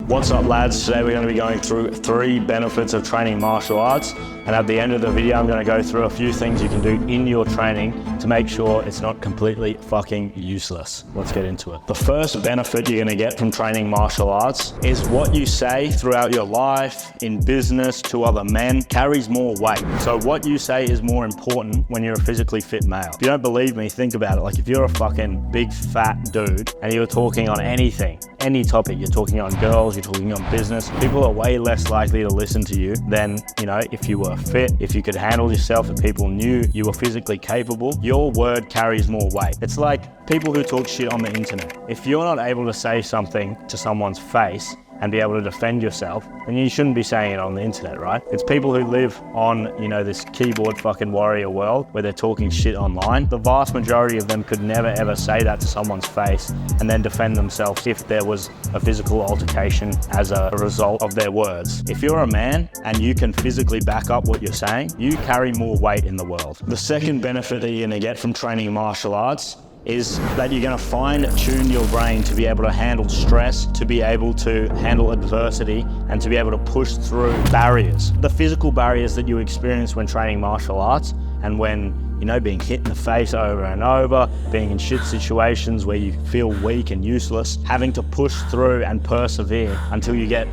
What's up, lads? Today we're going to be going through 3 benefits of training martial arts, and at the end of the video I'm going to go through a few things you can do in your training to make sure it's not completely fucking useless. Let's get into it. The first benefit you're going to get from training martial arts is what you say throughout your life, in business, to other men, carries more weight. So what you say is more important when you're a physically fit male. If you don't believe me, think about it. Like if you're a fucking big fat dude and you're talking on anything, any topic, you're talking on girls, you're talking on business, people are way less likely to listen to you than, if you were fit, if you could handle yourself, if people knew you were physically capable, your word carries more weight. It's like people who talk shit on the internet. If you're not able to say something to someone's face and be able to defend yourself, then you shouldn't be saying it on the internet, right? It's people who live on, this keyboard fucking warrior world where they're talking shit online. The vast majority of them could never ever say that to someone's face and then defend themselves if there was a physical altercation as a result of their words. If you're a man and you can physically back up what you're saying, you carry more weight in the world. The second benefit that you're gonna get from training martial arts is that you're going to fine-tune your brain to be able to handle stress, to be able to handle adversity, and to be able to push through barriers. The physical barriers that you experience when training martial arts and when being hit in the face over and over, being in shit situations where you feel weak and useless, having to push through and persevere until you get,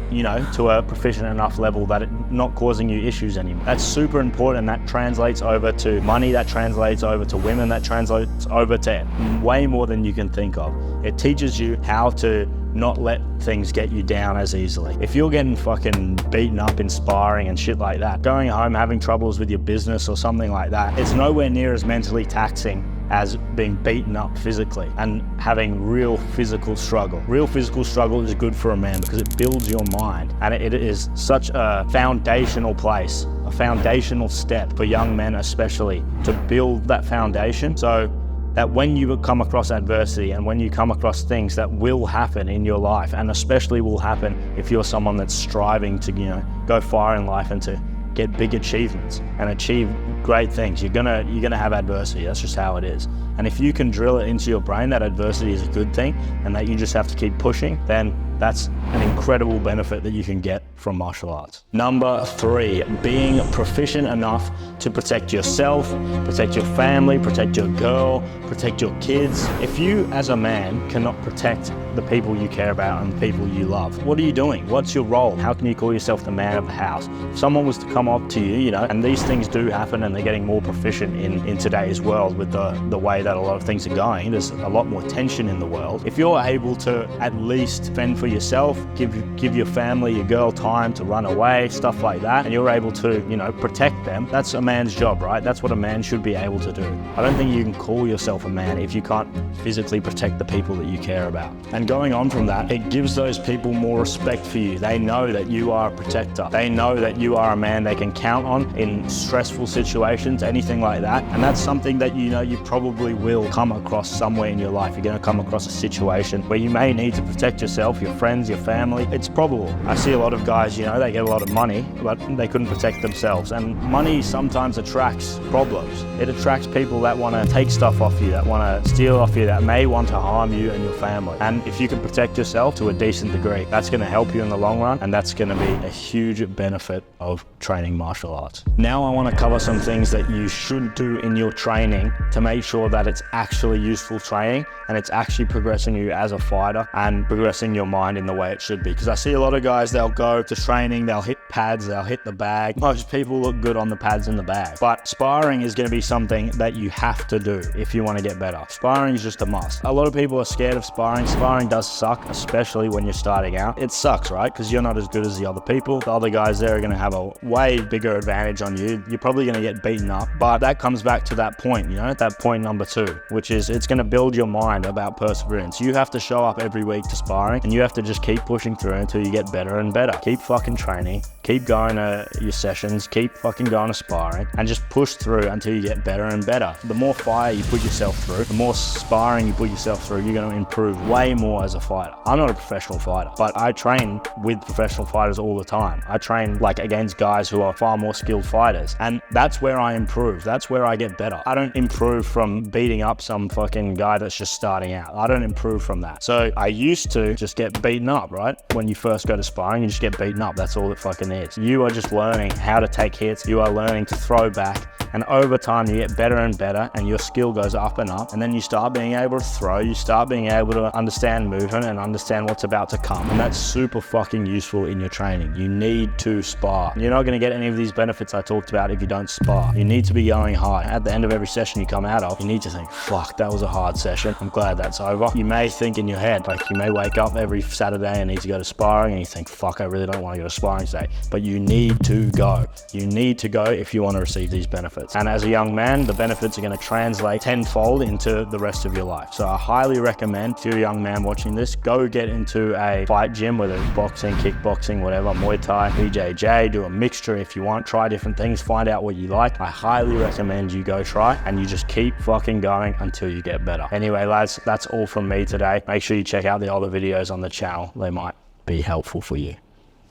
to a proficient enough level that it's not causing you issues anymore. That's super important. That translates over to money, that translates over to women, that translates over to way more than you can think of. It teaches you how to not let things get you down as easily. If you're getting fucking beaten up in sparring and shit like that, going home having troubles with your business or something like that, it's nowhere near as mentally taxing as being beaten up physically and having real physical struggle. Real physical struggle is good for a man because it builds your mind, and it is such a foundational place, a foundational step for young men especially, to build that foundation so that when you come across adversity and when you come across things that will happen in your life, and especially will happen if you're someone that's striving to, go far in life and to get big achievements and achieve great things, you're gonna have adversity. That's just how it is. And if you can drill it into your brain that adversity is a good thing and that you just have to keep pushing, then that's an incredible benefit that you can get from martial arts. Number 3, being proficient enough to protect yourself, protect your family, protect your girl, protect your kids. If you as a man cannot protect the people you care about and the people you love, what are you doing? What's your role? How can you call yourself the man of the house? If someone was to come up to you, and these things do happen and they're getting more proficient in today's world with the way that a lot of things are going, there's a lot more tension in the world. If you're able to at least fend for yourself, give your family, your girl time to run away, stuff like that, and you're able to, protect them, that's a man's job, right? That's what a man should be able to do. I don't think you can call yourself a man if you can't physically protect the people that you care about. And going on from that, it gives those people more respect for you. They know that you are a protector. They know that you are a man they can count on in stressful situations, anything like that. And that's something that you probably will come across somewhere in your life. You're going to come across a situation where you may need to protect yourself, your friends, your family. It's probable. I see a lot of guys, they get a lot of money, but they couldn't protect themselves. And money sometimes attracts problems. It attracts people that want to take stuff off you, that want to steal off you, that may want to harm you and your family. And if you can protect yourself to a decent degree, that's going to help you in the long run, and that's going to be a huge benefit of training martial arts. Now I want to cover some things that you should do in your training to make sure that it's actually useful training and it's actually progressing you as a fighter and progressing your mind in the way it should be. Because I see a lot of guys, they'll go to training, they'll hit pads, they'll hit the bag. Most people look good on the pads and the bag. But sparring is going to be something that you have to do if you want to get better. Sparring is just a must. A lot of people are scared of sparring. Sparring does suck, especially when you're starting out. It sucks, right? Because you're not as good as the other people. The other guys there are going to have a way bigger advantage on you. You're probably going to get beaten up. But that comes back to that point, that point number 2, which is it's going to build your mind about perseverance. You have to show up every week to sparring, and you have to just keep pushing through until you get better and better. Keep fucking training, keep going to your sessions, keep fucking going to sparring, and just push through until you get better and better. The more fire you put yourself through, the more sparring you put yourself through, you're going to improve way more as a fighter. I'm not a professional fighter, but I train with professional fighters all the time. I train against guys who are far more skilled fighters, and that's where I improve. That's where I get better. I don't improve from beating up some fucking guy that's just starting out. I don't improve from that. So I used to just get beaten up, right? when you first go to sparring, you just get beaten up. That's all it fucking is. You are just learning how to take hits. You are learning to throw back. And over time, you get better and better, and your skill goes up and up. And then you start being able to throw. You start being able to understand movement and understand what's about to come. And that's super fucking useful in your training. You need to spar. You're not going to get any of these benefits I talked about if you don't spar. You need to be going hard. At the end of every session you come out of, you need to think, fuck, that was a hard session. I'm glad that's over. You may think in your head, like you may wake up every Saturday and need to go to sparring, and you think, fuck, I really don't want to go to sparring today. But you need to go. You need to go if you want to receive these benefits. And as a young man, the benefits are going to translate tenfold into the rest of your life. So I highly recommend, if you're a young man watching this, go get into a fight gym, whether it's boxing, kickboxing, whatever, Muay Thai, BJJ, do a mixture if you want, try different things, find out what you like. I highly recommend you go try, and you just keep fucking going until you get better. Anyway, lads, that's all from me today. Make sure you check out the other videos on the channel. They might be helpful for you.